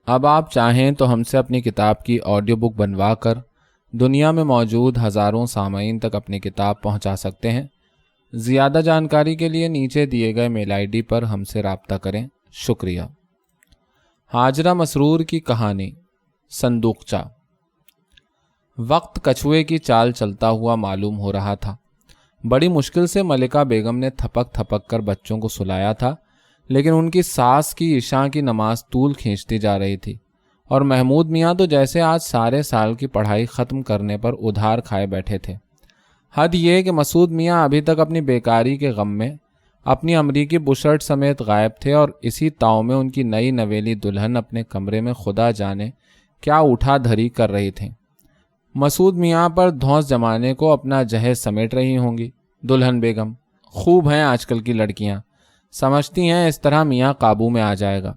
اب آپ چاہیں تو ہم سے اپنی کتاب کی آڈیو بک بنوا کر دنیا میں موجود ہزاروں سامعین تک اپنی کتاب پہنچا سکتے ہیں۔ زیادہ جانکاری کے لیے نیچے دیے گئے میل آئی ڈی پر ہم سے رابطہ کریں۔ شکریہ۔ ہاجرہ مسرور کی کہانی صندوقچہ۔ وقت کچھوے کی چال چلتا ہوا معلوم ہو رہا تھا۔ بڑی مشکل سے ملکہ بیگم نے تھپک تھپک کر بچوں کو سلایا تھا، لیکن ان کی ساس کی عشاء کی نماز طول کھینچتی جا رہی تھی، اور محمود میاں تو جیسے آج سارے سال کی پڑھائی ختم کرنے پر ادھار کھائے بیٹھے تھے۔ حد یہ کہ مسعود میاں ابھی تک اپنی بیکاری کے غم میں اپنی امریکی بشرٹ سمیت غائب تھے، اور اسی تاؤ میں ان کی نئی نویلی دلہن اپنے کمرے میں خدا جانے کیا اٹھا دھری کر رہی تھیں۔ مسعود میاں پر دھونس جمانے کو اپنا جہیز سمیٹ رہی ہوں گی۔ دلہن بیگم خوب ہیں آج کل کی لڑکیاں، سمجھتی ہیں اس طرح میاں قابو میں آ جائے گا۔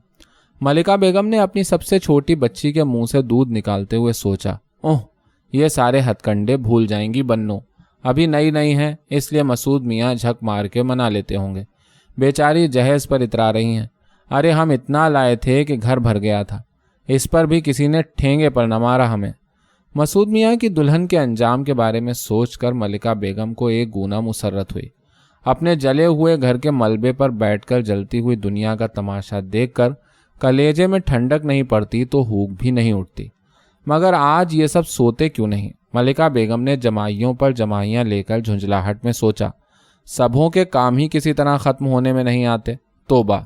ملکہ بیگم نے اپنی سب سے چھوٹی بچی کے منہ سے دودھ نکالتے ہوئے سوچا، اوہ یہ سارے ہتھ کنڈے بھول جائیں گی بنو، ابھی نئی نئی ہیں، اس لیے مسعود میاں جھک مار کے منا لیتے ہوں گے۔ بیچاری جہیز پر اترا رہی ہیں، ارے ہم اتنا لائے تھے کہ گھر بھر گیا تھا، اس پر بھی کسی نے ٹھینگے پر نہ مارا ہمیں۔ مسعود میاں کی دلہن کے انجام کے بارے میں سوچ کر ملکہ بیگم کو ایک گونا مسرت ہوئی۔ اپنے جلے ہوئے گھر کے ملبے پر بیٹھ کر جلتی ہوئی دنیا کا تماشا دیکھ کر کلیجے میں ٹھنڈک نہیں پڑتی تو ہوک بھی نہیں اٹھتی۔ مگر آج یہ سب سوتے کیوں نہیں؟ ملکہ بیگم نے جمائیوں پر جمائیاں لے کر جھنجھلاہٹ میں سوچا، سبھوں کے کام ہی کسی طرح ختم ہونے میں نہیں آتے۔ توبہ!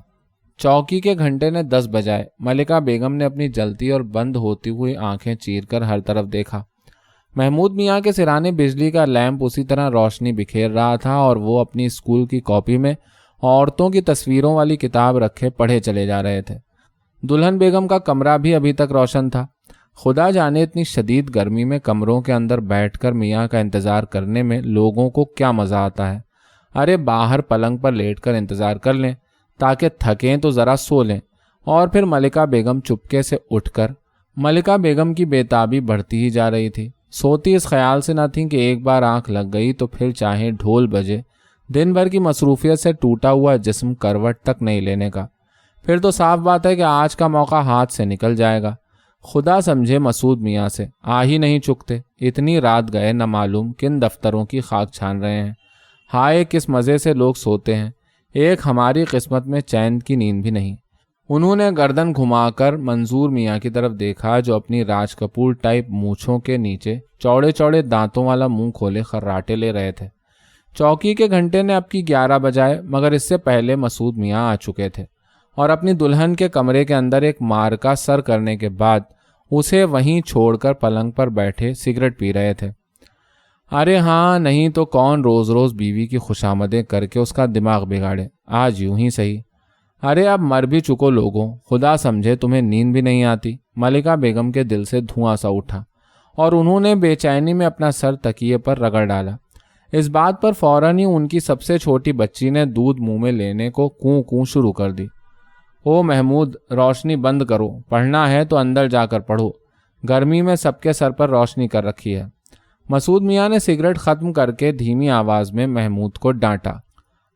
چوکی کے گھنٹے نے 10 بجائے۔ ملکہ بیگم نے اپنی جلتی اور بند ہوتی ہوئی آنکھیں چیر کر ہر طرف دیکھا۔ محمود میاں کے سرانے بجلی کا لیمپ اسی طرح روشنی بکھیر رہا تھا، اور وہ اپنی اسکول کی کاپی میں عورتوں کی تصویروں والی کتاب رکھے پڑھے چلے جا رہے تھے۔ دلہن بیگم کا کمرہ بھی ابھی تک روشن تھا۔ خدا جانے اتنی شدید گرمی میں کمروں کے اندر بیٹھ کر میاں کا انتظار کرنے میں لوگوں کو کیا مزہ آتا ہے۔ ارے باہر پلنگ پر لیٹ کر انتظار کر لیں تاکہ تھکیں تو ذرا سو لیں۔ اور پھر ملکہ بیگم چپکے سے اٹھ کر، ملکہ بیگم کی بےتابی بڑھتی ہی جا رہی تھی۔ سوتی اس خیال سے نہ تھیں کہ ایک بار آنکھ لگ گئی تو پھر چاہے ڈھول بجے، دن بھر کی مصروفیت سے ٹوٹا ہوا جسم کروٹ تک نہیں لینے کا۔ پھر تو صاف بات ہے کہ آج کا موقع ہاتھ سے نکل جائے گا۔ خدا سمجھے مسعود میاں سے آ ہی نہیں چکتے، اتنی رات گئے نہ معلوم کن دفتروں کی خاک چھان رہے ہیں۔ ہائے کس مزے سے لوگ سوتے ہیں، ایک ہماری قسمت میں چین کی نیند بھی نہیں۔ انہوں نے گردن گھما کر منظور میاں کی طرف دیکھا، جو اپنی راج کپور ٹائپ مونچھوں کے نیچے چوڑے چوڑے دانتوں والا منہ کھولے خراٹے لے رہے تھے۔ چوکی کے گھنٹے نے اب کی 11 بجائے، مگر اس سے پہلے مسعود میاں آ چکے تھے، اور اپنی دلہن کے کمرے کے اندر ایک مار کا سر کرنے کے بعد اسے وہیں چھوڑ کر پلنگ پر بیٹھے سگریٹ پی رہے تھے۔ ارے ہاں، نہیں تو کون روز روز بیوی کی خوشامدیں کر کے اس کا دماغ بگاڑے، آج یوں ہی صحیح۔ ارے اب مر بھی چکو لوگوں، خدا سمجھے تمہیں نیند بھی نہیں آتی۔ ملکہ بیگم کے دل سے دھواں سا اٹھا، اور انہوں نے بے چینی میں اپنا سر تکیے پر رگڑ ڈالا۔ اس بات پر فوراً ہی ان کی سب سے چھوٹی بچی نے دودھ منہ میں لینے کو کوں کوں شروع کر دی۔ او محمود، روشنی بند کرو، پڑھنا ہے تو اندر جا کر پڑھو، گرمی میں سب کے سر پر روشنی کر رکھی ہے۔ مسعود میاں نے سگریٹ ختم کر کے دھیمی آواز میں محمود کو ڈانٹا۔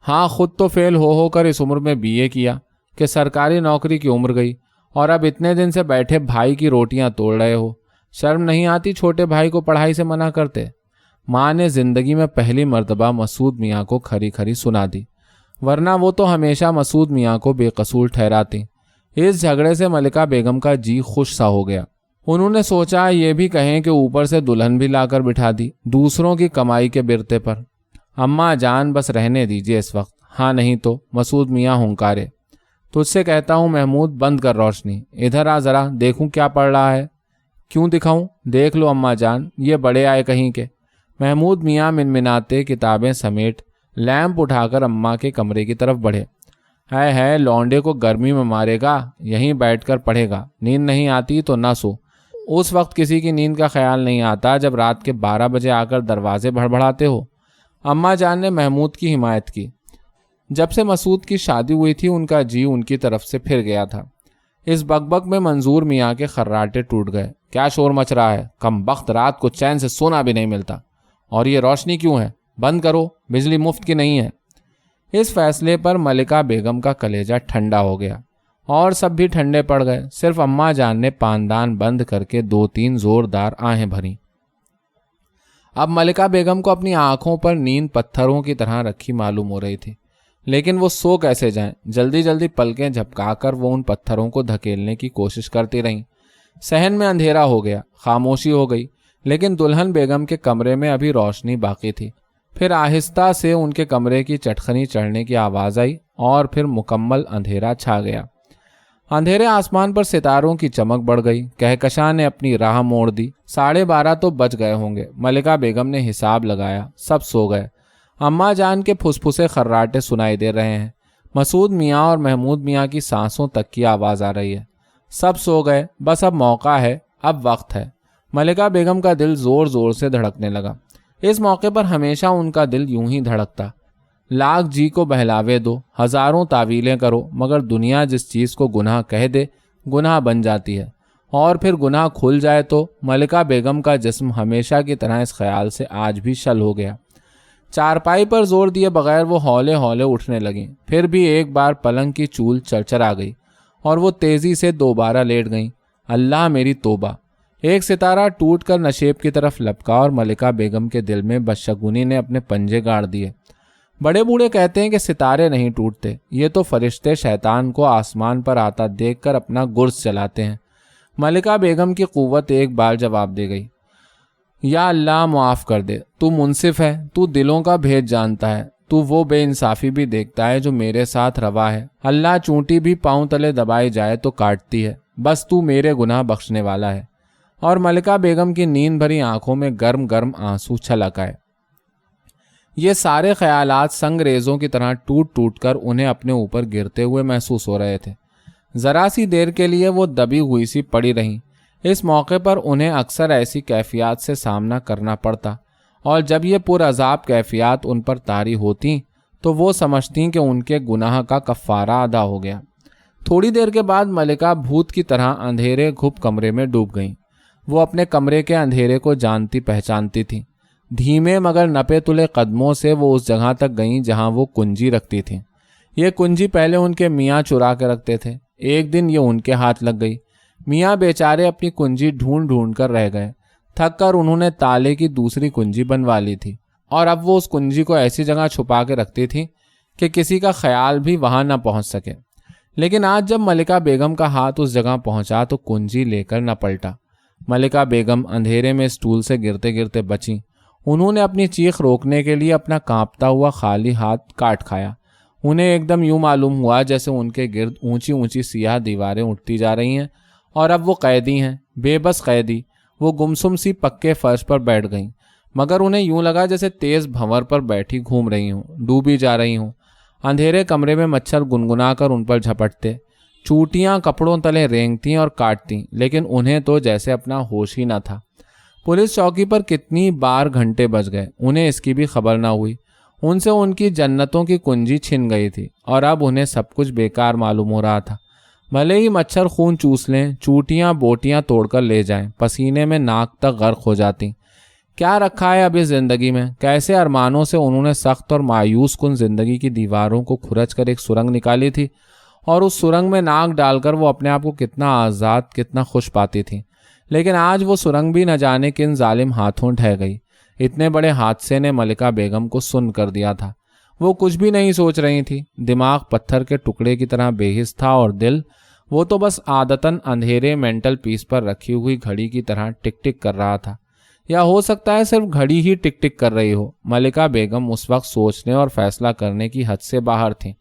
ہاں، خود تو فیل ہو کر اس عمر میں BA کیا کہ سرکاری نوکری کی عمر گئی، اور اب اتنے دن سے بیٹھے بھائی کی روٹیاں توڑ رہے ہو۔ شرم نہیں آتی چھوٹے بھائی کو پڑھائی سے منع کرتے؟ ماں نے زندگی میں پہلی مرتبہ مسعود میاں کو کھری کھری سنا دی، ورنہ وہ تو ہمیشہ مسعود میاں کو بے قصور ٹھہراتی۔ اس جھگڑے سے ملکہ بیگم کا جی خوش سا ہو گیا۔ انہوں نے سوچا یہ بھی کہیں کہ اوپر سے دلہن بھی لا کر بٹھا دی دوسروں کی کمائی کے برتے پر۔ اماں جان بس رہنے دیجیے اس وقت، ہاں نہیں تو۔ مسعود میاں ہنکارے، تجھ سے کہتا ہوں محمود، بند کر روشنی، ادھر آ ذرا دیکھوں کیا پڑھ رہا ہے۔ کیوں دکھاؤں؟ دیکھ لو اماں جان، یہ بڑے آئے کہیں کے۔ محمود میاں منمناتے کتابیں سمیٹ لیمپ اٹھا کر اماں کے کمرے کی طرف بڑھے۔ ہے لونڈے کو گرمی میں مارے گا، یہیں بیٹھ کر پڑھے گا، نیند نہیں آتی تو نہ سو۔ اس وقت کسی کی نیند کا خیال نہیں آتا جب رات کے 12 بجے آ کر دروازے بھڑبڑاتے ہو۔ اماں جان نے محمود کی حمایت کی۔ جب سے مسعود کی شادی ہوئی تھی ان کا جی ان کی طرف سے پھر گیا تھا۔ اس بک میں منظور میاں کے خراٹے ٹوٹ گئے۔ کیا شور مچ رہا ہے؟ کمبخت، رات کو چین سے سونا بھی نہیں ملتا۔ اور یہ روشنی کیوں ہے؟ بند کرو، بجلی مفت کی نہیں ہے۔ اس فیصلے پر ملکہ بیگم کا کلیجہ ٹھنڈا ہو گیا۔ اور سب بھی ٹھنڈے پڑ گئے۔ صرف اماں جان نے پاندان بند کر کے 2-3 زوردار آہیں بھریں۔ اب ملکہ بیگم کو اپنی آنکھوں پر نیند پتھروں کی طرح رکھی معلوم ہو رہی تھی، لیکن وہ سو کیسے جائیں؟ جلدی جلدی پلکیں جھپکا کر وہ ان پتھروں کو دھکیلنے کی کوشش کرتی رہیں۔ صحن میں اندھیرا ہو گیا، خاموشی ہو گئی، لیکن دلہن بیگم کے کمرے میں ابھی روشنی باقی تھی۔ پھر آہستہ سے ان کے کمرے کی چٹخنی چڑھنے کی آواز آئی اور پھر مکمل اندھیرا چھا گیا۔ اندھیرے آسمان پر ستاروں کی چمک بڑھ گئی۔ کہکشاں نے اپنی راہ موڑ دی۔ 12:30 تو بج گئے ہوں گے۔ ملکہ بیگم نے حساب لگایا، سب سو گئے۔ اماں جان کے پھسپھسے خراٹے سنائی دے رہے ہیں۔ مسعود میاں اور محمود میاں کی سانسوں تک کی آواز آ رہی ہے۔ سب سو گئے، بس اب موقع ہے، اب وقت ہے۔ ملکہ بیگم کا دل زور زور سے دھڑکنے لگا۔ اس موقع پر ہمیشہ ان کا دل یوں ہی دھڑکتا۔ لاکھ جی کو بہلاوے دو، ہزاروں تعویلیں کرو، مگر دنیا جس چیز کو گناہ کہہ دے گناہ بن جاتی ہے، اور پھر گناہ کھل جائے تو۔ ملکہ بیگم کا جسم ہمیشہ کی طرح اس خیال سے آج بھی شل ہو گیا۔ چارپائی پر زور دیے بغیر وہ ہولے ہولے اٹھنے لگیں۔ پھر بھی ایک بار پلنگ کی چول چرچرا گئی اور وہ تیزی سے دوبارہ لیٹ گئیں۔ اللہ میری توبہ! ایک ستارہ ٹوٹ کر نشیب کی طرف لپکا اور ملکہ بیگم کے دل میں بدشگونی نے اپنے پنجے گاڑ دیے۔ بڑے بوڑھے کہتے ہیں کہ ستارے نہیں ٹوٹتے، یہ تو فرشتے شیطان کو آسمان پر آتا دیکھ کر اپنا گرز چلاتے ہیں۔ ملکہ بیگم کی قوت ایک بار جواب دے گئی، یا اللہ معاف کر دے، تو منصف ہے، تو دلوں کا بھید جانتا ہے، تو وہ بے انصافی بھی دیکھتا ہے جو میرے ساتھ روا ہے۔ اللہ چونٹی بھی پاؤں تلے دبائی جائے تو کاٹتی ہے، بس تو میرے گناہ بخشنے والا ہے۔ اور ملکہ بیگم کی نیند بھری آنکھوں میں گرم گرم آنسو چھلک آئے۔ یہ سارے خیالات سنگ ریزوں کی طرح ٹوٹ ٹوٹ کر انہیں اپنے اوپر گرتے ہوئے محسوس ہو رہے تھے۔ ذرا سی دیر کے لیے وہ دبی ہوئی سی پڑی رہیں۔ اس موقع پر انہیں اکثر ایسی کیفیات سے سامنا کرنا پڑتا، اور جب یہ پرعذاب کیفیات ان پر طاری ہوتیں تو وہ سمجھتیں کہ ان کے گناہ کا کفارہ ادا ہو گیا۔ تھوڑی دیر کے بعد ملکہ بھوت کی طرح اندھیرے گھپ کمرے میں ڈوب گئیں۔ وہ اپنے کمرے کے اندھیرے کو جانتی پہچانتی تھیں۔ دھیمے مگر نپے تلے قدموں سے وہ اس جگہ تک گئیں جہاں وہ کنجی رکھتی تھیں۔ یہ کنجی پہلے ان کے میاں چرا کے رکھتے تھے۔ ایک دن یہ ان کے ہاتھ لگ گئی۔ میاں بیچارے اپنی کنجی ڈھونڈ ڈھونڈ کر رہ گئے۔ تھک کر انہوں نے تالے کی دوسری کنجی بنوا لی تھی، اور اب وہ اس کنجی کو ایسی جگہ چھپا کے رکھتی تھی کہ کسی کا خیال بھی وہاں نہ پہنچ سکے۔ لیکن آج جب ملکہ بیگم کا ہاتھ اس جگہ پہنچا تو کنجی لے کر نہ پلٹا۔ ملکہ بیگم اندھیرے میں اسٹول سے گرتے گرتے بچیں۔ انہوں نے اپنی چیخ روکنے کے لیے اپنا کانپتا ہوا خالی ہاتھ کاٹ کھایا۔ انہیں ایک دم یوں معلوم ہوا جیسے ان کے گرد اونچی اونچی سیاہ دیواریں اٹھتی جا رہی ہیں، اور اب وہ قیدی ہیں، بے بس قیدی۔ وہ گمسم سی پکے فرش پر بیٹھ گئیں، مگر انہیں یوں لگا جیسے تیز بھنور پر بیٹھی گھوم رہی ہوں، ڈوبی جا رہی ہوں۔ اندھیرے کمرے میں مچھر گنگنا کر ان پر جھپٹتے، چوٹیاں کپڑوں تلے رینگتیں اور کاٹتیں، لیکن انہیں تو جیسے اپنا ہوش ہی نہ تھا۔ پولیس چوکی پر کتنی بار گھنٹے بج گئے، انہیں اس کی بھی خبر نہ ہوئی۔ ان سے ان کی جنتوں کی کنجی چھن گئی تھی، اور اب انہیں سب کچھ بیکار معلوم ہو رہا تھا۔ بھلے ہی مچھر خون چوس لیں، چوٹیاں بوٹیاں توڑ کر لے جائیں، پسینے میں ناک تک غرق ہو جاتی۔ کیا رکھا ہے اب اس زندگی میں؟ کیسے ارمانوں سے انہوں نے سخت اور مایوس کن زندگی کی دیواروں کو کھرچ کر ایک سرنگ نکالی تھی، اور اس سرنگ میں ناک ڈال کر وہ اپنے آپ کو کتنا آزاد، کتنا خوش پاتی تھی۔ لیکن آج وہ سرنگ بھی نہ جانے کن ظالم ہاتھوں ڈھہ گئی۔ اتنے بڑے حادثے نے ملکہ بیگم کو سن کر دیا تھا۔ وہ کچھ بھی نہیں سوچ رہی تھی۔ دماغ پتھر کے ٹکڑے کی طرح بے حس تھا، اور دل وہ تو بس عادتاً اندھیرے مینٹل پیس پر رکھی ہوئی گھڑی کی طرح ٹک ٹک کر رہا تھا، یا ہو سکتا ہے صرف گھڑی ہی ٹک ٹک کر رہی ہو۔ ملکہ بیگم اس وقت سوچنے اور فیصلہ کرنے کی حد سے باہر تھیں۔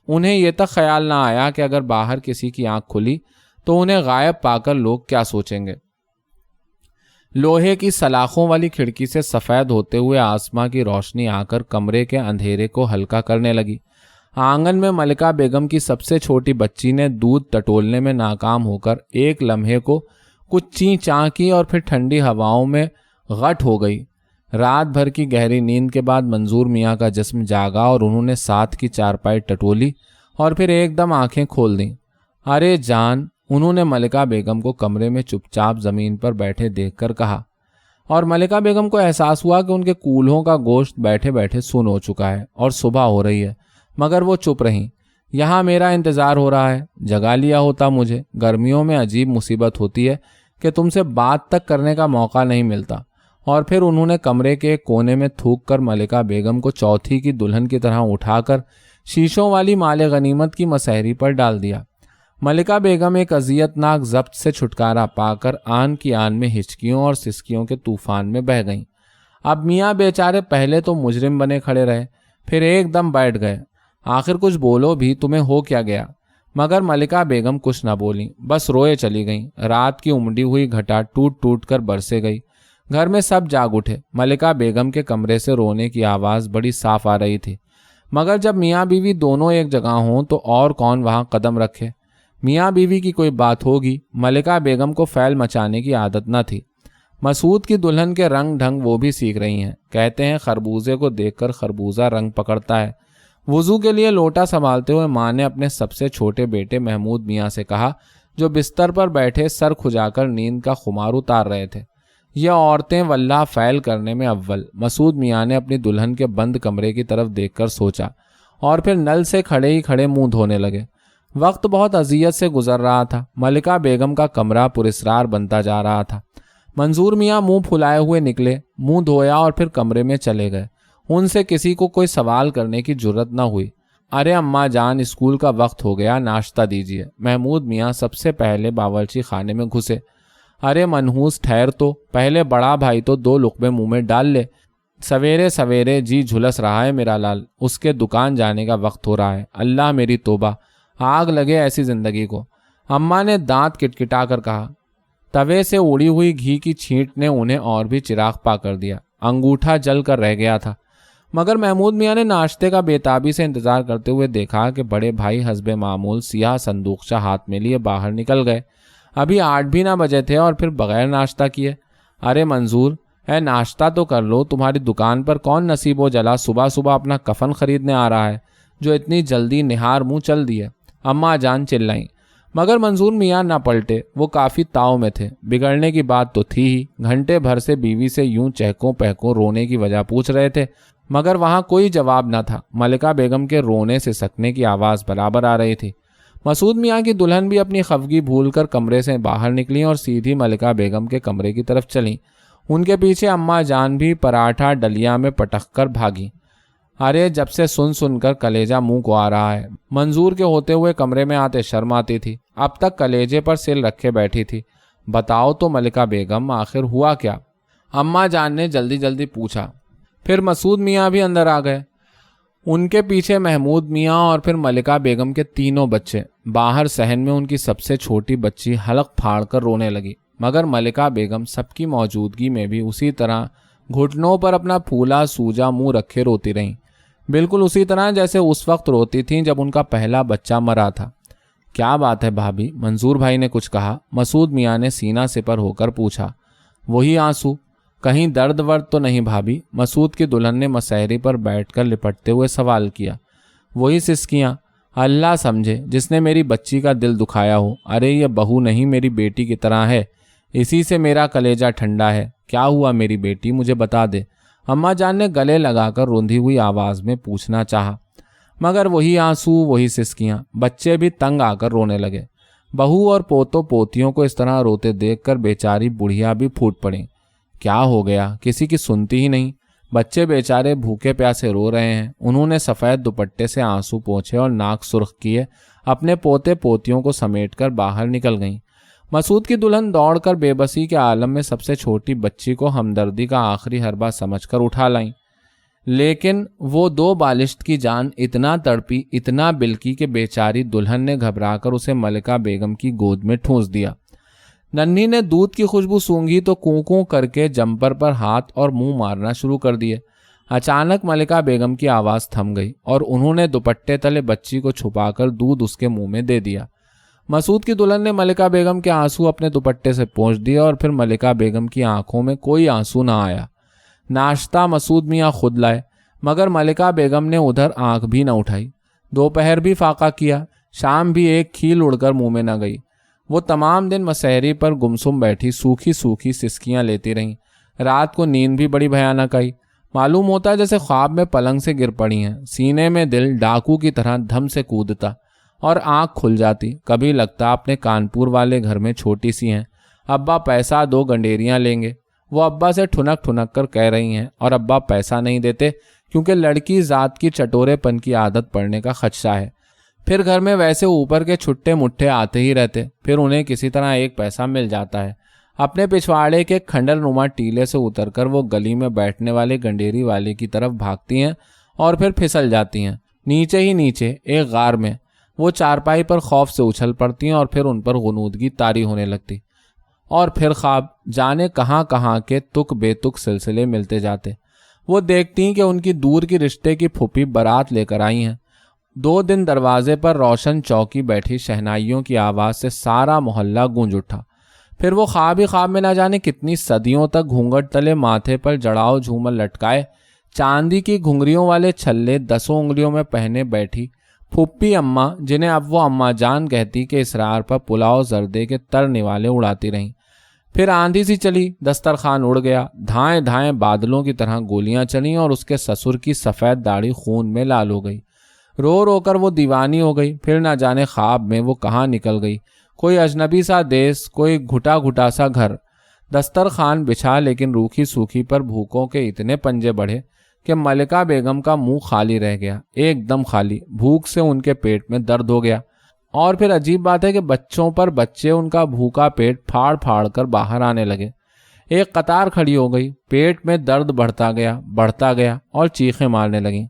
انہیں یہ تک خیال نہ آیا کہ اگر باہر کسی کی آنکھ کھلی تو انہیں غائب پا کر لوگ کیا سوچیں گے۔ لوہے کی سلاخوں والی کھڑکی سے سفید ہوتے ہوئے آسماں کی روشنی آ کر کمرے کے اندھیرے کو ہلکا کرنے لگی۔ آنگن میں ملکہ بیگم کی سب سے چھوٹی بچی نے دودھ ٹٹولنے میں ناکام ہو کر ایک لمحے کو کچھ چیں چاں کی اور پھر ٹھنڈی ہواؤں میں غٹ ہو گئی۔ رات بھر کی گہری نیند کے بعد منظور میاں کا جسم جاگا، اور انہوں نے ساتھ کی چارپائی ٹٹولی اور پھر ایک دم آنکھیں کھول دیں۔ ارے جان، انہوں نے ملکہ بیگم کو کمرے میں چپ چاپ زمین پر بیٹھے دیکھ کر کہا، اور ملکہ بیگم کو احساس ہوا کہ ان کے کولہوں کا گوشت بیٹھے بیٹھے سن ہو چکا ہے اور صبح ہو رہی ہے، مگر وہ چپ رہیں۔ یہاں میرا انتظار ہو رہا ہے، جگا لیا ہوتا مجھے۔ گرمیوں میں عجیب مصیبت ہوتی ہے کہ تم سے بات تک کرنے کا موقع نہیں ملتا۔ اور پھر انہوں نے کمرے کے کونے میں تھوک کر ملکہ بیگم کو چوتھی کی دلہن کی طرح اٹھا کر شیشوں والی مال غنیمت کی مسحری پر ڈال دیا۔ ملکہ بیگم ایک اذیت ناک ضبط سے چھٹکارا پا کر آن کی آن میں ہچکیوں اور سسکیوں کے طوفان میں بہہ گئیں۔ اب میاں بیچارے پہلے تو مجرم بنے کھڑے رہے، پھر ایک دم بیٹھ گئے۔ آخر کچھ بولو بھی، تمہیں ہو کیا گیا؟ مگر ملکہ بیگم کچھ نہ بولیں، بس روئے چلی گئیں۔ رات کی امڑی ہوئی گھٹا ٹوٹ ٹوٹ کر برسے گئی۔ گھر میں سب جاگ اٹھے۔ ملکہ بیگم کے کمرے سے رونے کی آواز بڑی صاف آ رہی تھی، مگر جب میاں بیوی دونوں ایک جگہ ہوں تو اور کون وہاں قدم رکھے؟ میاں بیوی کی کوئی بات ہوگی۔ ملکہ بیگم کو فعل مچانے کی عادت نہ تھی۔ مسعود کی دلہن کے رنگ ڈھنگ وہ بھی سیکھ رہی ہیں۔ کہتے ہیں خربوزے کو دیکھ کر خربوزہ رنگ پکڑتا ہے۔ وضو کے لیے لوٹا سنبھالتے ہوئے ماں نے اپنے سب سے چھوٹے بیٹے محمود میاں سے کہا، جو بستر پر بیٹھے سر کھجا کر نیند کا خمار اتار رہے تھے، یہ عورتیں واللہ فعل کرنے میں اول۔ مسعود میاں نے اپنی دلہن کے بند کمرے کی طرف دیکھ کر سوچا، اور پھر نل سے کھڑے ہی کھڑے منہ دھونے لگے۔ وقت بہت اذیت سے گزر رہا تھا۔ ملکہ بیگم کا کمرہ پراسرار بنتا جا رہا تھا۔ منظور میاں منہ پھلائے ہوئے نکلے، منہ دھویا اور پھر کمرے میں چلے گئے۔ ان سے کسی کو کوئی سوال کرنے کی جرت نہ ہوئی۔ ارے اماں جان، اسکول کا وقت ہو گیا، ناشتہ دیجیے۔ محمود میاں سب سے پہلے باورچی خانے میں گھسے۔ ارے منحوس ٹھہر تو، پہلے بڑا بھائی تو 2 لقمے منہ میں ڈال لے۔ سویرے سویرے جی جھلس رہا ہے میرا لال، اس کے دکان جانے کا وقت ہو رہا ہے۔ اللہ میری توبہ، آگ لگے ایسی زندگی کو۔ اماں نے دانت کٹکٹا کر کہا۔ توے سے اڑی ہوئی گھی کی چھینٹ نے انہیں اور بھی چراغ پا کر دیا۔ انگوٹھا جل کر رہ گیا تھا۔ مگر محمود میاں نے ناشتے کا بےتابی سے انتظار کرتے ہوئے دیکھا کہ بڑے بھائی حسب معمول سیاہ صندوقچہ ہاتھ میں لیے باہر نکل گئے۔ ابھی 8 بھی نہ بجے تھے اور پھر بغیر ناشتہ کیے۔ ارے منظور، اے ناشتہ تو کر لو، تمہاری دکان پر کون نصیب و جلا صبح صبح اپنا کفن خریدنے آ رہا ہے جو اتنی جلدی نہار منہ چل دیے؟ اماں جان چلائیں، مگر منظور میاں نہ پلٹے۔ وہ کافی تاؤ میں تھے، بگڑنے کی بات تو تھی ہی۔ گھنٹے بھر سے بیوی سے یوں چہکوں پہکوں رونے کی وجہ پوچھ رہے تھے، مگر وہاں کوئی جواب نہ تھا۔ ملکہ بیگم کے رونے سے سکنے کی آواز برابر آ رہی تھی۔ مسعود میاں کی دلہن بھی اپنی خفگی بھول کر کمرے سے باہر نکلیں اور سیدھی ملکہ بیگم کے کمرے کی طرف چلیں۔ ان کے پیچھے اماں جان بھی پراٹھا ڈلیا میں پٹک کر بھاگی۔ ارے جب سے سن کر کلیجہ منہ کو آ رہا ہے۔ منظور کے ہوتے ہوئے کمرے میں آتے شرم آتی تھی، اب تک کلیجے پر سل رکھے بیٹھی تھی۔ بتاؤ تو ملکہ بیگم، آخر ہوا کیا؟ اماں جان نے جلدی جلدی پوچھا۔ پھر مسعود میاں بھی اندر آ گئے، ان کے پیچھے محمود میاں اور پھر ملکہ بیگم کے 3 بچے۔ باہر صحن میں ان کی سب سے چھوٹی بچی حلق پھاڑ کر رونے لگی، مگر ملکہ بیگم سب کی موجودگی میں بھی اسی طرح گھٹنوں پر اپنا پھولا سوجا منہ رکھے روتی رہیں، بالکل اسی طرح جیسے اس وقت روتی تھیں جب ان کا پہلا بچہ مرا تھا۔ کیا بات ہے بھابھی؟ منظور بھائی نے کچھ کہا؟ مسعود میاں نے سینہ سپر ہو کر پوچھا۔ وہی آنسو، کہیں درد ورد تو نہیں بھابھی؟ مسعود کی دلہن نے مسحری پر بیٹھ کر لپٹتے ہوئے سوال کیا۔ وہی سسکیاں، اللہ سمجھے جس نے میری بچی کا دل دکھایا ہو۔ ارے یہ بہو نہیں، میری بیٹی کی طرح ہے، اسی سے میرا کلیجہ ٹھنڈا ہے۔ کیا ہوا میری بیٹی، مجھے بتا دے، اماں جان نے گلے لگا کر روندھی ہوئی آواز میں پوچھنا چاہا، مگر وہی آنسو، وہی سسکیاں۔ بچے بھی تنگ آ کر رونے لگے۔ بہو اور پوتوں پوتیوں کو اس طرح روتے دیکھ کر بیچاری بڑھیا بھی پھوٹ پڑیں۔ کیا ہو گیا، کسی کی سنتی ہی نہیں؟ بچے بیچارے بھوکے پیاسے رو رہے ہیں۔ انہوں نے سفید دوپٹے سے آنسو پوچھے اور ناک سرخ کیے اپنے پوتے پوتیوں کو سمیٹ کر باہر نکل گئیں۔ مسعود کی دلہن دوڑ کر بے بسی کے عالم میں سب سے چھوٹی بچی کو ہمدردی کا آخری حربہ سمجھ کر اٹھا لائیں، لیکن وہ 2 بالشت کی جان اتنا تڑپی، اتنا بلکی کہ بیچاری دلہن نے گھبرا کر اسے ملکہ بیگم کی گود میں ٹھونس دیا۔ ننھی نے دودھ کی خوشبو سونگھی تو کوں کوں کر کے جمپر پر ہاتھ اور منہ مارنا شروع کر دیے۔ اچانک ملکہ بیگم کی آواز تھم گئی اور انہوں نے دوپٹے تلے بچی کو چھپا کر دودھ اس کے منہ میں دے دیا۔ مسعود کی دلہن نے ملکہ بیگم کے آنسو اپنے دوپٹے سے پونچھ دیے اور پھر ملکہ بیگم کی آنکھوں میں کوئی آنسو نہ آیا۔ ناشتہ مسعود میاں خود لائے، مگر ملکہ بیگم نے ادھر آنکھ بھی نہ اٹھائی۔ دوپہر بھی فاقہ کیا، شام بھی ایک کھیل اڑ کر منہ میں نہ گئی۔ وہ تمام دن مسحری پر گمسم بیٹھی سوکھی سوکھی سسکیاں لیتی رہیں۔ رات کو نیند بھی بڑی بھیانک آئی۔ معلوم ہوتا ہے جیسے خواب میں پلنگ سے گر پڑی ہیں۔ سینے میں دل ڈاکو کی طرح دھم سے کودتا اور آنکھ کھل جاتی۔ کبھی لگتا اپنے کانپور والے گھر میں چھوٹی سی ہیں، ابا پیسہ دو گنڈیریاں لیں گے۔ وہ ابا سے ٹھنک ٹھنک کر کہہ رہی ہیں اور ابا پیسہ نہیں دیتے کیونکہ لڑکی ذات کی چٹورے پن کی عادت پڑنے کا خدشہ ہے۔ پھر گھر میں ویسے اوپر کے چھٹے مٹھے آتے ہی رہتے، پھر انہیں کسی طرح ایک پیسہ مل جاتا ہے۔ اپنے پچھواڑے کے کھنڈر نما ٹیلے سے اتر کر وہ گلی میں بیٹھنے والے گنڈیری والے کی طرف بھاگتی ہیں اور پھر پھسل جاتی ہیں۔ نیچے ہی نیچے ایک غار میں وہ چارپائی پر خوف سے اچھل پڑتی ہیں اور پھر ان پر غنودگی طاری ہونے لگتی، اور پھر خواب جانے کہاں کہاں کے تک بے تک سلسلے ملتے جاتے۔ وہ دیکھتی ہیں کہ ان کی دور کی رشتے کی پھوپھی بارات لے کر آئی ہیں۔ 2 دن دروازے پر روشن چوکی بیٹھی شہنائیوں کی آواز سے سارا محلہ گونج اٹھا۔ پھر وہ خواب ہی خواب میں نہ جانے کتنی صدیوں تک گھونگھٹ تلے ماتھے پر جڑاؤ جھومر لٹکائے چاندی کی گھنگریوں والے چھلے 10 انگلیوں میں پہنے بیٹھی پھوپھی اماں، جنہیں اب وہ اماں جان کہتی، کے اصرار پر پلاؤ زردے کے تر نوالے اڑاتی رہیں۔ پھر آندھی سی چلی، دسترخوان اڑ گیا، دھائیں دھائیں بادلوں کی طرح گولیاں چلیں اور اس کے سسر کی سفید داڑھی خون میں لال ہو گئی۔ رو رو کر وہ دیوانی ہو گئی۔ پھر نہ جانے خواب میں وہ کہاں نکل گئی، کوئی اجنبی سا دیس، کوئی گھٹا گھٹا سا گھر۔ دسترخوان بچھا، لیکن روکھی سوکھی پر بھوکوں کے اتنے پنجے بڑھے کہ ملکہ بیگم کا منہ خالی رہ گیا، ایک دم خالی۔ بھوک سے ان کے پیٹ میں درد ہو گیا، اور پھر عجیب بات ہے کہ بچوں پر بچے ان کا بھوکا پیٹ پھاڑ پھاڑ کر باہر آنے لگے۔ ایک قطار کھڑی ہو گئی، پیٹ میں درد بڑھتا گیا اور چیخیں مارنے لگیں۔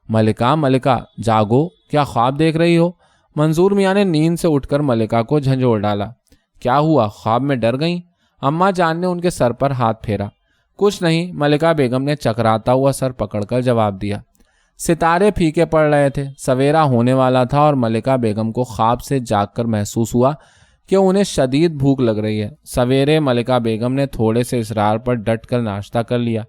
ملکہ ملکہ جاگو، کیا خواب دیکھ رہی ہو؟ منظور میاں نے نیند سے اٹھ کر ملکہ کو جھنجھوڑ ڈالا۔ کیا ہوا، خواب میں ڈر گئیں؟ اماں جان نے ان کے سر پر ہاتھ پھیرا۔ کچھ نہیں، ملکہ بیگم نے چکراتا ہوا سر پکڑ کر جواب دیا۔ ستارے پھیکے پڑ رہے تھے، سویرا ہونے والا تھا اور ملکہ بیگم کو خواب سے جاگ کر محسوس ہوا کہ انہیں شدید بھوک لگ رہی ہے۔ سویرے ملکہ بیگم نے تھوڑے سے اصرار پر ڈٹ کر ناشتہ کر لیا،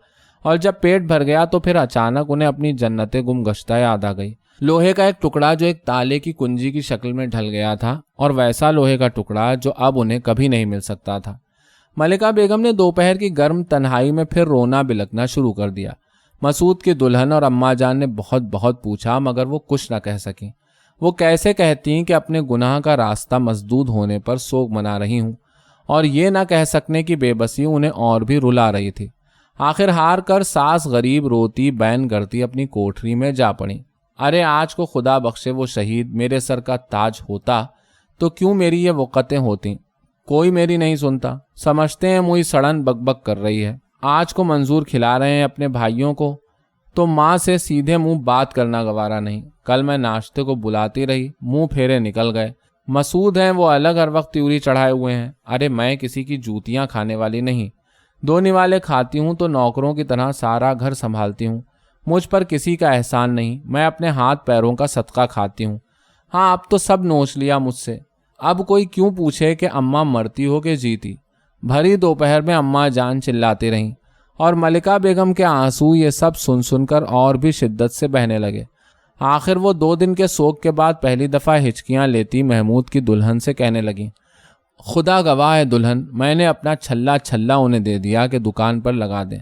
اور جب پیٹ بھر گیا تو پھر اچانک انہیں اپنی جنت گم گشتہ یاد آ گئی۔ لوہے کا ایک ٹکڑا جو ایک تالے کی کنجی کی شکل میں ڈھل گیا تھا، اور ویسا لوہے کا ٹکڑا جو اب انہیں کبھی نہیں مل سکتا تھا۔ ملکہ بیگم نے دوپہر کی گرم تنہائی میں پھر رونا بلکنا شروع کر دیا۔ مسعود کی دلہن اور اماں جان نے بہت بہت پوچھا، مگر وہ کچھ نہ کہہ سکیں۔ وہ کیسے کہتی کہ اپنے گناہ کا راستہ مسدود ہونے پر سوگ منا رہی ہوں، اور یہ نہ کہہ سکنے کی بے بسی انہیں اور بھی رلا رہی تھی۔ آخر ہار کر ساس غریب روتی بین کرتی اپنی کوٹری میں جا پڑی۔ ارے آج کو خدا بخشے وہ شہید میرے سر کا تاج ہوتا تو کیوں میری یہ وقتیں ہوتی؟ کوئی میری نہیں سنتا، سمجھتے ہیں موئی سڑن بک بک کر رہی ہے۔ آج کو منظور کھلا رہے ہیں اپنے بھائیوں کو تو ماں سے سیدھے منہ بات کرنا گوارا نہیں۔ کل میں ناشتے کو بلاتی رہی، منہ پھیرے نکل گئے۔ مسعود ہیں وہ الگ ہر وقت تیوری چڑھائے ہوئے ہیں۔ ارے میں کسی کی جوتیاں کھانے والی نہیں، 2 نوالے کھاتی ہوں تو نوکروں کی طرح سارا گھر سنبھالتی ہوں۔ مجھ پر کسی کا احسان نہیں، میں اپنے ہاتھ پیروں کا صدقہ کھاتی ہوں۔ ہاں اب تو سب نوچ لیا مجھ سے، اب کوئی کیوں پوچھے کہ اماں مرتی ہو کہ جیتی؟ بھری دوپہر میں اماں جان چلاتی رہیں، اور ملکہ بیگم کے آنسو یہ سب سن سن کر اور بھی شدت سے بہنے لگے۔ آخر وہ 2 دن کے سوگ کے بعد پہلی دفعہ ہچکیاں لیتی محمود کی دلہن سے کہنے لگیں، خدا گواہ ہے دلہن، میں نے اپنا چھلا انہیں دے دیا کہ دکان پر لگا دیں۔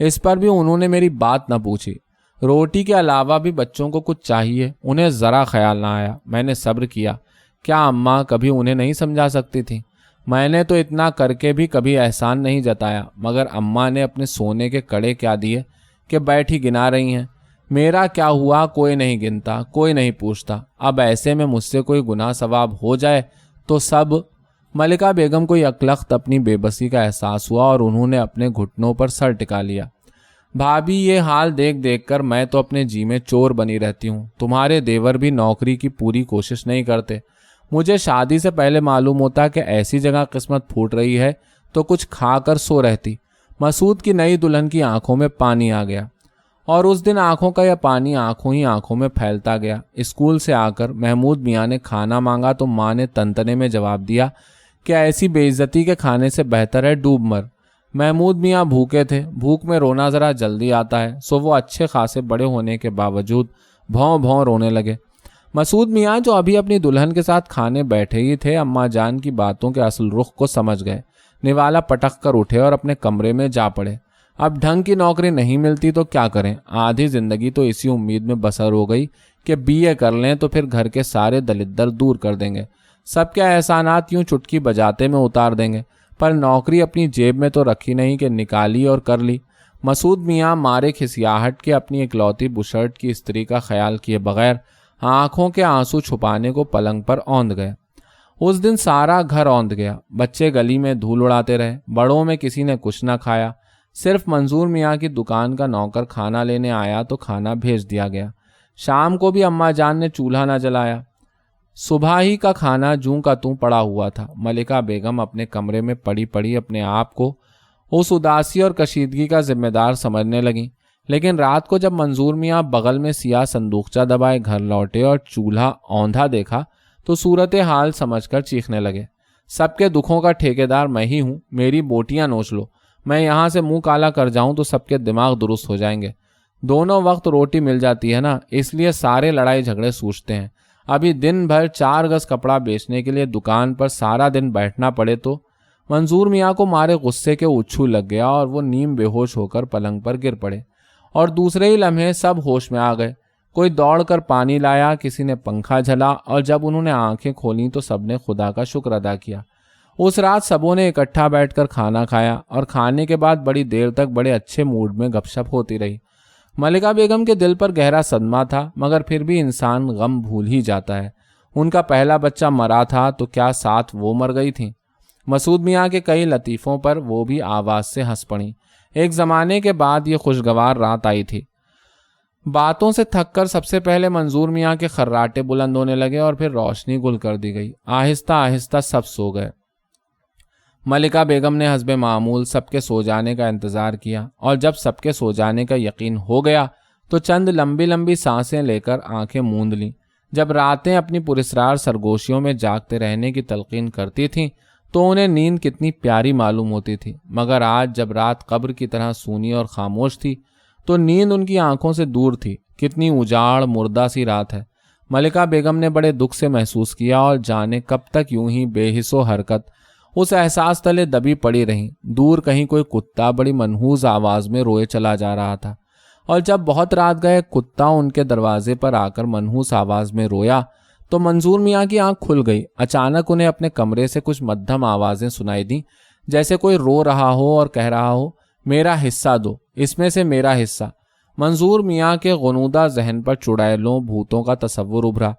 اس پر بھی انہوں نے میری بات نہ پوچھی۔ روٹی کے علاوہ بھی بچوں کو کچھ چاہیے، انہیں ذرا خیال نہ آیا۔ میں نے صبر کیا، کیا اماں کبھی انہیں نہیں سمجھا سکتی تھی؟ میں نے تو اتنا کر کے بھی کبھی احسان نہیں جتایا، مگر اماں نے اپنے سونے کے کڑے کیا دیے کہ بیٹھی گنا رہی ہیں۔ میرا کیا ہوا کوئی نہیں گنتا، کوئی نہیں پوچھتا۔ اب ایسے میں مجھ سے کوئی گناہ ثواب ہو جائے تو سب۔ ملکہ بیگم کو یکلخت اپنی بے بسی کا احساس ہوا اور انہوں نے اپنے گھٹنوں پر سر ٹکا لیا۔ بھابھی یہ حال دیکھ دیکھ کر میں تو اپنے جی میں چور بنی رہتی ہوں۔ تمہارے دیور بھی نوکری کی پوری کوشش نہیں کرتے۔ مجھے شادی سے پہلے معلوم ہوتا کہ ایسی جگہ قسمت پھوٹ رہی ہے تو کچھ کھا کر سو رہتی۔ مسعود کی نئی دلہن کی آنکھوں میں پانی آ گیا، اور اس دن آنکھوں کا یہ پانی آنکھوں ہی آنکھوں میں پھیلتا گیا۔ اسکول سے آ کر محمود میاں نے کھانا مانگا تو ماں نے تنتنے میں جواب دیا کہ ایسی بے عزتی کے کھانے سے بہتر ہے ڈوب مر۔ محمود میاں بھوکے تھے، بھوک میں رونا ذرا جلدی آتا ہے، سو وہ اچھے خاصے بڑے ہونے کے باوجود بھوں بھوں رونے لگے۔ مسعود میاں جو ابھی اپنی دلہن کے ساتھ کھانے بیٹھے ہی تھے، اماں جان کی باتوں کے اصل رخ کو سمجھ گئے۔ نوالا پٹک کر اٹھے اور اپنے کمرے میں جا پڑے۔ اب ڈھنگ کی نوکری نہیں ملتی تو کیا کریں؟ آدھی زندگی تو اسی امید میں بسر ہو گئی کہ BA کر لیں تو پھر گھر کے سارے دلدر دور کر دیں گے، سب کے احسانات یوں چٹکی بجاتے میں اتار دیں گے، پر نوکری اپنی جیب میں تو رکھی نہیں کہ نکالی اور کر لی۔ مسعود میاں مارے کھسیاہٹ کے اپنی اکلوتی بشرٹ کی استری کا خیال کیے بغیر آنکھوں کے آنسو چھپانے کو پلنگ پر اوندھ گئے۔ اس دن سارا گھر اوندھ گیا، بچے گلی میں دھول اڑاتے رہے، بڑوں میں کسی نے کچھ نہ کھایا، صرف منظور میاں کی دکان کا نوکر کھانا لینے آیا تو کھانا بھیج دیا گیا۔ شام کو بھی اماں جان نے چولہا نہ جلایا، صبح ہی کا کھانا جوں کا توں پڑا ہوا تھا۔ ملکہ بیگم اپنے کمرے میں پڑی پڑی اپنے آپ کو اس اداسی اور کشیدگی کا ذمہ دار سمجھنے لگیں، لیکن رات کو جب منظور میاں بغل میں سیاہ صندوقچہ دبائے گھر لوٹے اور چولہا اوندھا دیکھا تو صورتحال سمجھ کر چیخنے لگے، سب کے دکھوں کا ٹھیکیدار میں ہی ہوں، میری بوٹیاں نوچ لو، میں یہاں سے منہ کالا کر جاؤں تو سب کے دماغ درست ہو جائیں گے۔ دونوں وقت روٹی مل جاتی ہے نا، اس لیے سارے لڑائی جھگڑے سوچتے ہیں۔ ابھی دن بھر 4 گز کپڑا بیچنے کے لیے دکان پر سارا دن بیٹھنا پڑے تو۔ منظور میاں کو مارے غصے کے اچھو لگ گیا اور وہ نیم بے ہوش ہو کر پلنگ پر گر پڑے، اور دوسرے ہی لمحے سب ہوش میں آ گئے۔ کوئی دوڑ کر پانی لایا، کسی نے پنکھا جھلا، اور جب انہوں نے آنکھیں کھولیں تو سب نے خدا کا شکر ادا کیا۔ اس رات سبوں نے اکٹھا بیٹھ کر کھانا کھایا، اور کھانے کے بعد بڑی دیر تک بڑے اچھے موڈ میں گپ شپ ہوتی رہی۔ ملکہ بیگم کے دل پر گہرا صدمہ تھا، مگر پھر بھی انسان غم بھول ہی جاتا ہے۔ ان کا پہلا بچہ مرا تھا تو کیا ساتھ وہ مر گئی تھیں؟ مسعود میاں کے کئی لطیفوں پر وہ بھی آواز سے ہنس پڑیں۔ ایک زمانے کے بعد یہ خوشگوار رات آئی تھی۔ باتوں سے تھک کر سب سے پہلے منظور میاں کے خراٹے بلند ہونے لگے اور پھر روشنی گل کر دی گئی۔ آہستہ آہستہ سب سو گئے۔ ملکہ بیگم نے حسب معمول سب کے سو جانے کا انتظار کیا، اور جب سب کے سو جانے کا یقین ہو گیا تو چند لمبی لمبی سانسیں لے کر آنکھیں موند لیں۔ جب راتیں اپنی پراسرار سرگوشیوں میں جاگتے رہنے کی تلقین کرتی تھیں تو انہیں نیند کتنی پیاری معلوم ہوتی تھی، مگر آج جب رات قبر کی طرح سونی اور خاموش تھی تو نیند ان کی آنکھوں سے دور تھی۔ کتنی اجاڑ مردہ سی رات ہے، ملکہ بیگم نے بڑے دکھ سے محسوس کیا، اور جانے کب تک یوں ہی بے حس و حرکت اس احساس تلے دبی پڑی رہیں۔ دور کہیں کوئی کتا بڑی منحوس آواز میں روئے چلا جا رہا تھا، اور جب بہت رات گئے کتا ان کے دروازے پر آ کر منحوس آواز میں رویا تو منظور میاں کی آنکھ کھل گئی۔ اچانک انہیں اپنے کمرے سے کچھ مدھم آوازیں سنائی دیں، جیسے کوئی رو رہا ہو اور کہہ رہا ہو، میرا حصہ دو، اس میں سے میرا حصہ۔ منظور میاں کے غنودہ ذہن پر چڑیلوں بھوتوں کا تصور ابھرا،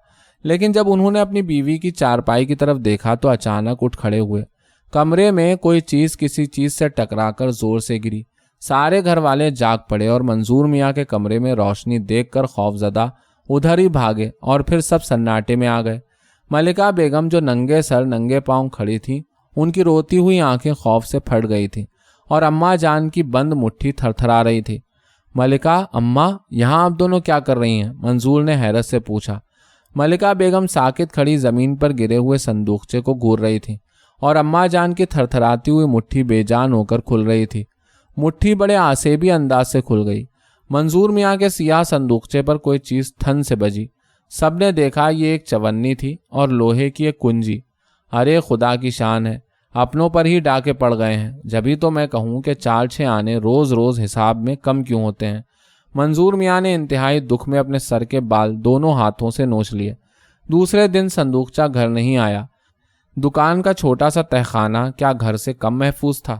لیکن جب انہوں نے اپنی بیوی کی چارپائی کی طرف دیکھا تو اچانک اٹھ کھڑے ہوئے۔ کمرے میں کوئی چیز کسی چیز سے ٹکرا کر زور سے گری۔ سارے گھر والے جاگ پڑے اور منظور میاں کے کمرے میں روشنی دیکھ کر خوفزدہ ادھر ہی بھاگے، اور پھر سب سناٹے میں آ گئے۔ ملکہ بیگم جو ننگے سر ننگے پاؤں کھڑی تھیں، ان کی روتی ہوئی آنکھیں خوف سے پھٹ گئی تھیں، اور اماں جان کی بند مٹھی تھر تھرا رہی تھی۔ ملکہ اماں، یہاں آپ دونوں کیا کر رہی ہیں؟ منظور نے حیرت سے پوچھا۔ ملکہ بیگم ساکت کھڑی زمین پر گرے ہوئے صندوقچے کو گور رہی تھی، اور اماں جان کی تھر تھراتی ہوئی مٹھی بے جان ہو کر کھل رہی تھی۔ مٹھی بڑے آسیبی انداز سے کھل گئی۔ منظور میاں کے سیاہ صندوقچے پر کوئی چیز تھن سے بجی۔ سب نے دیکھا یہ ایک چونی تھی اور لوہے کی ایک کنجی۔ ارے خدا کی شان ہے، اپنوں پر ہی ڈاکے پڑ گئے ہیں، جبھی تو میں کہوں کہ 4-6 آنے روز روز حساب میں کم کیوں ہوتے ہیں۔ منظور میاں نے انتہائی دکھ میں اپنے سر کے بال دونوں ہاتھوں سے نوچ لیے۔ دوسرے دن صندوقچہ گھر نہیں آیا۔ دکان کا چھوٹا سا تہخانہ کیا گھر سے کم محفوظ تھا؟